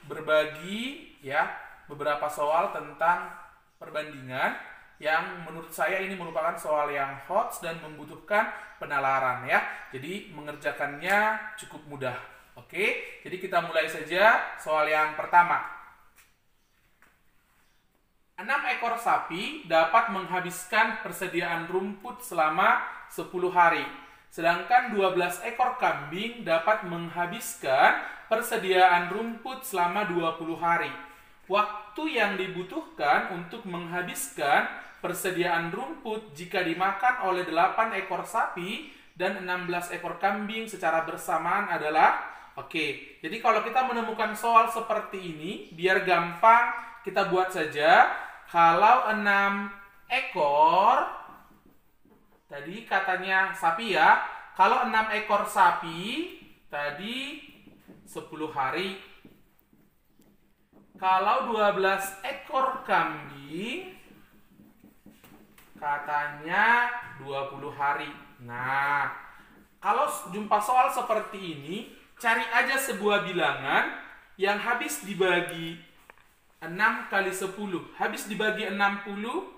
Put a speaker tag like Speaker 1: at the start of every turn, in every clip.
Speaker 1: berbagi ya beberapa soal tentang perbandingan yang menurut saya ini merupakan soal yang hot dan membutuhkan penalaran ya. Jadi mengerjakannya cukup mudah. Oke, jadi kita mulai saja soal yang pertama. 6 ekor sapi dapat menghabiskan persediaan rumput selama 10 hari. Sedangkan 12 ekor kambing dapat menghabiskan persediaan rumput selama 20 hari. Waktu yang dibutuhkan untuk menghabiskan persediaan rumput jika dimakan oleh 8 ekor sapi dan 16 ekor kambing secara bersamaan adalah, oke, jadi kalau kita menemukan soal seperti ini, biar gampang kita buat saja. Kalau 6 ekor, tadi katanya sapi ya, kalau 6 ekor sapi, tadi 10 hari. Kalau 12 ekor kambing, katanya 20 hari. Nah, kalau jumpa soal seperti ini, cari aja sebuah bilangan yang habis dibagi 6 kali 10, habis dibagi 60,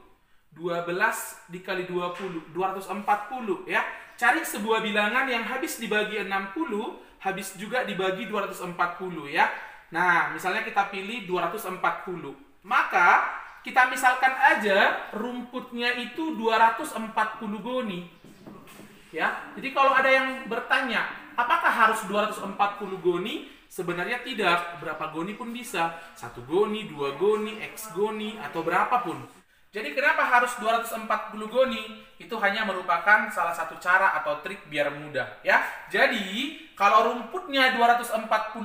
Speaker 1: 12 dikali 20, 240 ya. Cari sebuah bilangan yang habis dibagi 60, habis juga dibagi 240 ya. Nah, misalnya kita pilih 240. Maka, kita misalkan aja rumputnya itu 240 goni. Ya. Jadi kalau ada yang bertanya, apakah harus 240 goni? Sebenarnya tidak, berapa goni pun bisa. 1 goni, 2 goni, X goni, atau berapapun. Jadi kenapa harus 240 goni? Itu hanya merupakan salah satu cara atau trik biar mudah ya. Jadi kalau rumputnya 240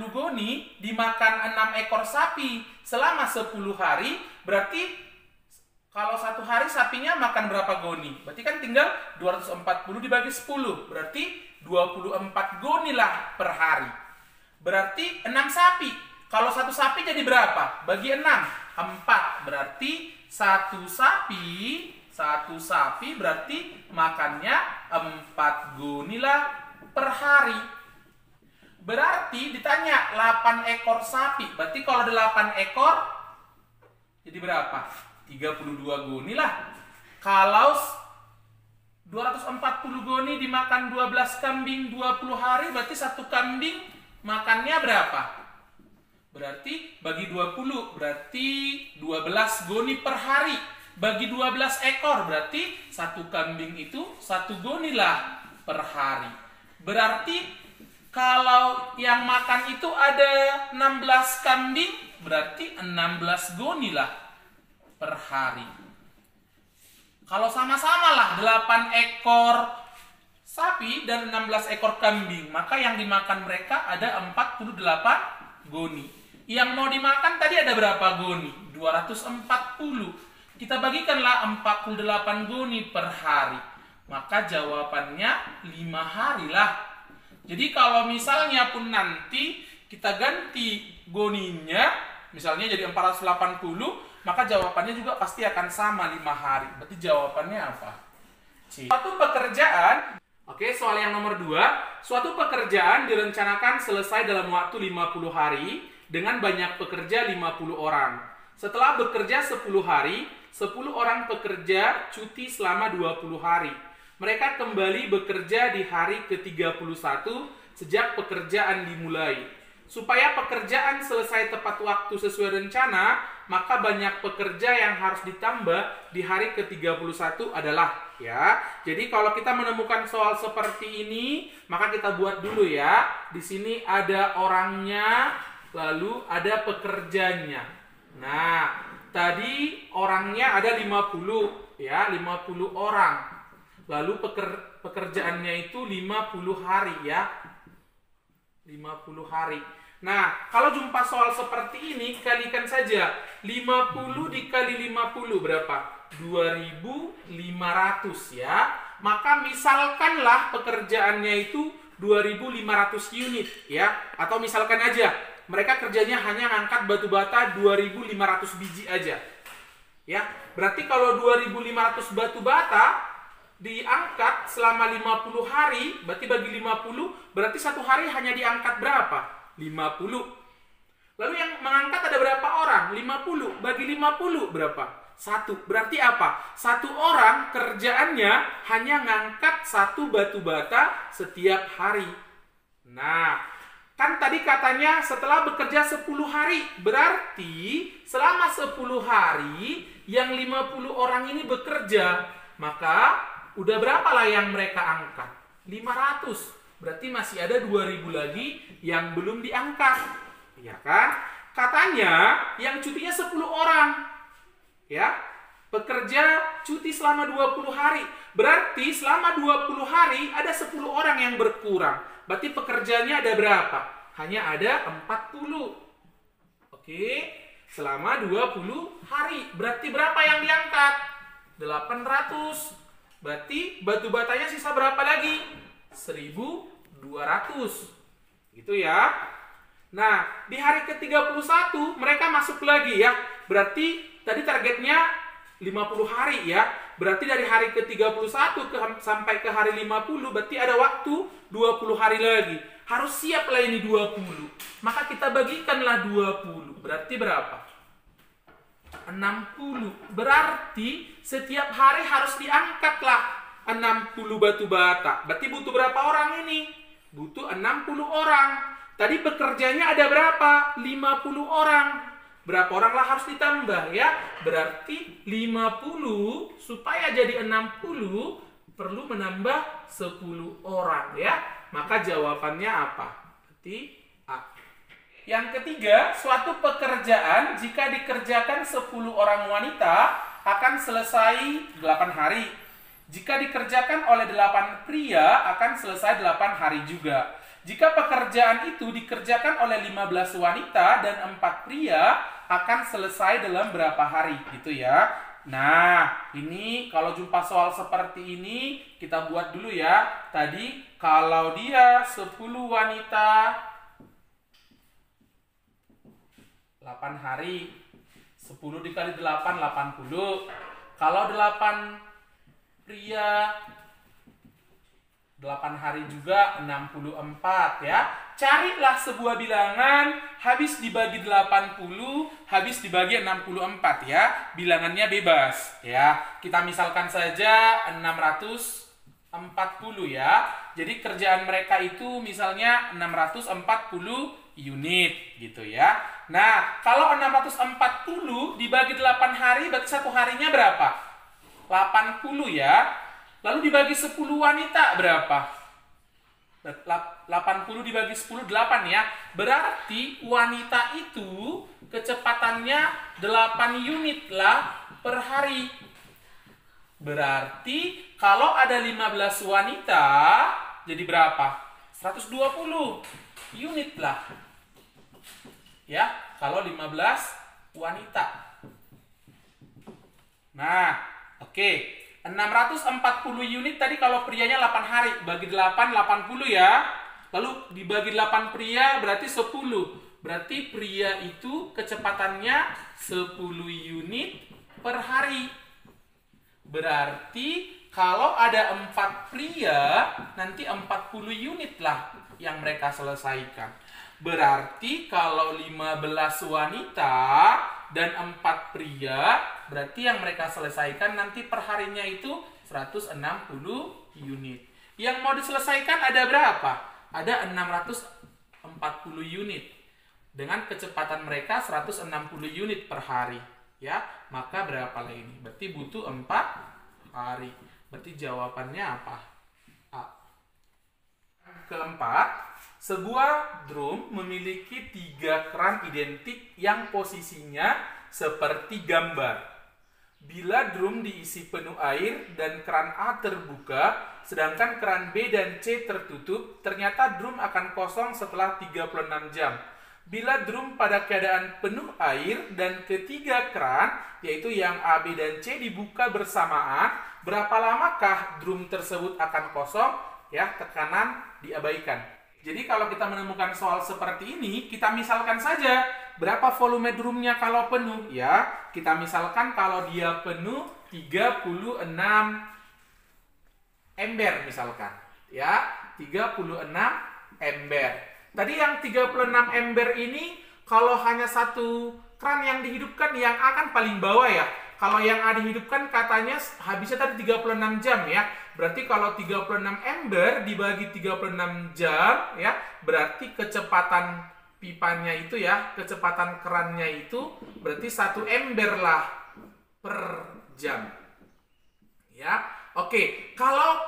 Speaker 1: goni dimakan 6 ekor sapi selama 10 hari, berarti kalau 1 hari sapinya makan berapa goni? Berarti kan tinggal 240 dibagi 10, berarti 24 goni lah per hari. Berarti 6 sapi. Kalau 1 sapi jadi berapa? Bagi 6. 4. Berarti 1 sapi berarti makannya 4 goni lah per hari. Berarti ditanya 8 ekor sapi. Berarti kalau 8 ekor jadi berapa? 32 goni lah. Kalau 240 goni dimakan 12 kambing 20 hari, berarti 1 kambing makannya berapa? Berarti bagi 20, berarti 12 goni per hari. Bagi 12 ekor, berarti 1 kambing itu 1 goni lah per hari. Berarti kalau yang makan itu ada 16 kambing, berarti 16 goni lah per hari. Kalau sama-sama lah 8 ekor sapi dan 16 ekor kambing, maka yang dimakan mereka ada 48 goni. Yang mau dimakan tadi ada berapa goni? 240. Kita bagikanlah 48 goni per hari. Maka jawabannya 5 hari lah. Jadi kalau misalnya pun nanti kita ganti goninya, misalnya jadi 480, maka jawabannya juga pasti akan sama 5 hari. Berarti jawabannya apa? C. Suatu pekerjaan. Oke, soal yang nomor 2. Suatu pekerjaan direncanakan selesai dalam waktu 50 hari dengan banyak pekerja 50 orang. Setelah bekerja 10 hari, 10 orang pekerja cuti selama 20 hari. Mereka kembali bekerja di hari ke-31 sejak pekerjaan dimulai. Supaya pekerjaan selesai tepat waktu sesuai rencana, maka banyak pekerja yang harus ditambah di hari ke-31 adalah ya. Jadi kalau kita menemukan soal seperti ini, maka kita buat dulu ya. Di sini ada orangnya, lalu ada pekerjanya. Nah, tadi orangnya ada 50 ya, 50 orang. Lalu pekerjaannya itu 50 hari ya. 50 hari. Nah, kalau jumpa soal seperti ini, kalikan saja. 50 dikali 50 berapa? 2.500 ya. Maka misalkanlah pekerjaannya itu 2.500 unit ya. Atau misalkan aja, mereka kerjanya hanya ngangkat batu bata 2.500 biji aja. Ya, berarti kalau 2.500 batu bata diangkat selama 50 hari, berarti bagi 50, berarti 1 hari hanya diangkat berapa? 50. Lalu yang 50. Bagi 50 berapa? 1. Berarti apa? Satu orang kerjaannya hanya ngangkat 1 batu bata setiap hari. Nah, kan tadi katanya setelah bekerja 10 hari. Berarti selama 10 hari yang 50 orang ini bekerja, maka udah berapa lah yang mereka angkat? 500. Berarti masih ada 2000 lagi yang belum diangkat. Ya kan? Katanya yang cutinya 10 orang. Ya, pekerja cuti selama 20 hari. Berarti selama 20 hari ada 10 orang yang berkurang. Berarti pekerjaannya ada berapa? Hanya ada 40. Oke, selama 20 hari. Berarti berapa yang diangkat? 800. Berarti batu batanya sisa berapa lagi? 1200. Gitu ya. Nah, di hari ke-31 mereka masuk lagi ya. Berarti tadi targetnya 50 hari ya. Berarti dari hari ke-31 sampai ke hari 50 berarti ada waktu 20 hari lagi. Harus siap lah ini 20. Maka kita bagikanlah 20. Berarti berapa? 60. Berarti setiap hari harus diangkatlah 60 batu bata. Berarti butuh berapa orang ini? Butuh 60 orang. Tadi bekerjanya ada berapa? 50 orang. Berapa orang lah harus ditambah ya? Berarti 50 supaya jadi 60 perlu menambah 10 orang ya. Maka jawabannya apa? Berarti A. Yang ketiga, suatu pekerjaan jika dikerjakan 10 orang wanita akan selesai 8 hari. Jika dikerjakan oleh 8 pria akan selesai 8 hari juga. Jika pekerjaan itu dikerjakan oleh 15 wanita dan 4 pria akan selesai dalam berapa hari gitu ya. Nah, ini kalau jumpa soal seperti ini kita buat dulu ya. Tadi kalau dia 10 wanita 8 hari, 10 dikali 8, 80. Kalau 8 pria 8 hari juga 64 ya. Carilah sebuah bilangan habis dibagi 80, habis dibagi 64 ya. Bilangannya bebas ya. Kita misalkan saja 640 ya. Jadi kerjaan mereka itu misalnya 640 unit gitu ya. Nah, kalau 640 dibagi 8 hari berarti satu harinya berapa? 80 ya. Lalu dibagi 10 wanita berapa? 80 dibagi 10, 8 ya. Berarti wanita itu kecepatannya 8 unit lah per hari. Berarti kalau ada 15 wanita, jadi berapa? 120 unit lah. Ya, kalau 15 wanita. Nah, oke. 640 unit tadi kalau prianya 8 hari, bagi 8, 80 ya. Lalu dibagi 8 pria berarti 10. Berarti pria itu kecepatannya 10 unit per hari. Berarti kalau ada 4 pria, nanti 40 unit lah yang mereka selesaikan. Berarti kalau 15 wanita dan 4 pria, berarti yang mereka selesaikan nanti perharinya itu 160 unit. Yang mau diselesaikan ada berapa? Ada 640 unit. Dengan kecepatan mereka 160 unit per hari. Ya, maka berapa lah ini? Berarti butuh 4 hari. Berarti jawabannya apa? A. Keempat, sebuah drum memiliki 3 keran identik yang posisinya seperti gambar. Bila drum diisi penuh air dan keran A terbuka, sedangkan keran B dan C tertutup, ternyata drum akan kosong setelah 36 jam. Bila drum pada keadaan penuh air dan ketiga keran, yaitu yang A, B, dan C dibuka bersamaan, berapa lamakah drum tersebut akan kosong? Ya, tekanan diabaikan. Jadi kalau kita menemukan soal seperti ini, kita misalkan saja berapa volume drumnya kalau penuh. Ya, kita misalkan kalau dia penuh 36 ember misalkan. Ya, 36 ember. Tadi yang 36 ember ini kalau hanya satu keran yang dihidupkan yang A kan paling bawah ya. Kalau yang A dihidupkan katanya habisnya tadi 36 jam ya. Berarti kalau 36 ember dibagi 36 jam ya, berarti kecepatan pipanya itu ya, kecepatan kerannya itu berarti 1 ember lah per jam. Ya. Oke, kalau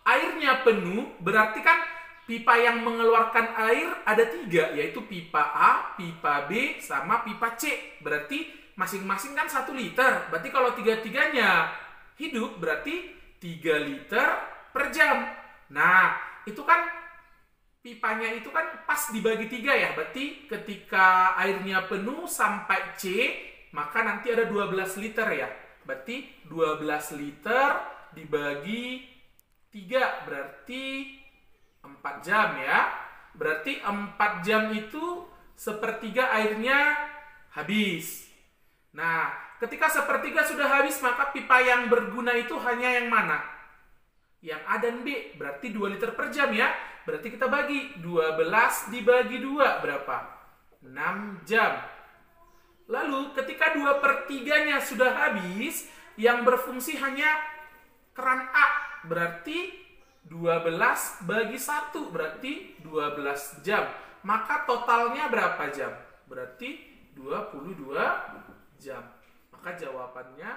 Speaker 1: airnya penuh berarti kan pipa yang mengeluarkan air ada 3, yaitu pipa A, pipa B, sama pipa C. Berarti masing-masing kan 1 liter. Berarti kalau 3-3-nya hidup berarti 3 liter per jam. Nah, itu kan pipanya itu kan pas dibagi 3 ya. Berarti ketika airnya penuh sampai C, maka nanti ada 12 liter ya. Berarti 12 liter dibagi 3 berarti 4 jam ya. Berarti 4 jam itu sepertiga airnya habis. Nah, ketika sepertiga sudah habis, maka pipa yang berguna itu hanya yang mana? Yang A dan B. Berarti 2 liter per jam ya. Berarti kita bagi 12 dibagi 2 berapa? 6 jam. Lalu ketika 2/3-nya sudah habis, yang berfungsi hanya keran A. Berarti 12 bagi 1 berarti 12 jam. Maka totalnya berapa jam? Berarti 22 jam. Maka jawabannya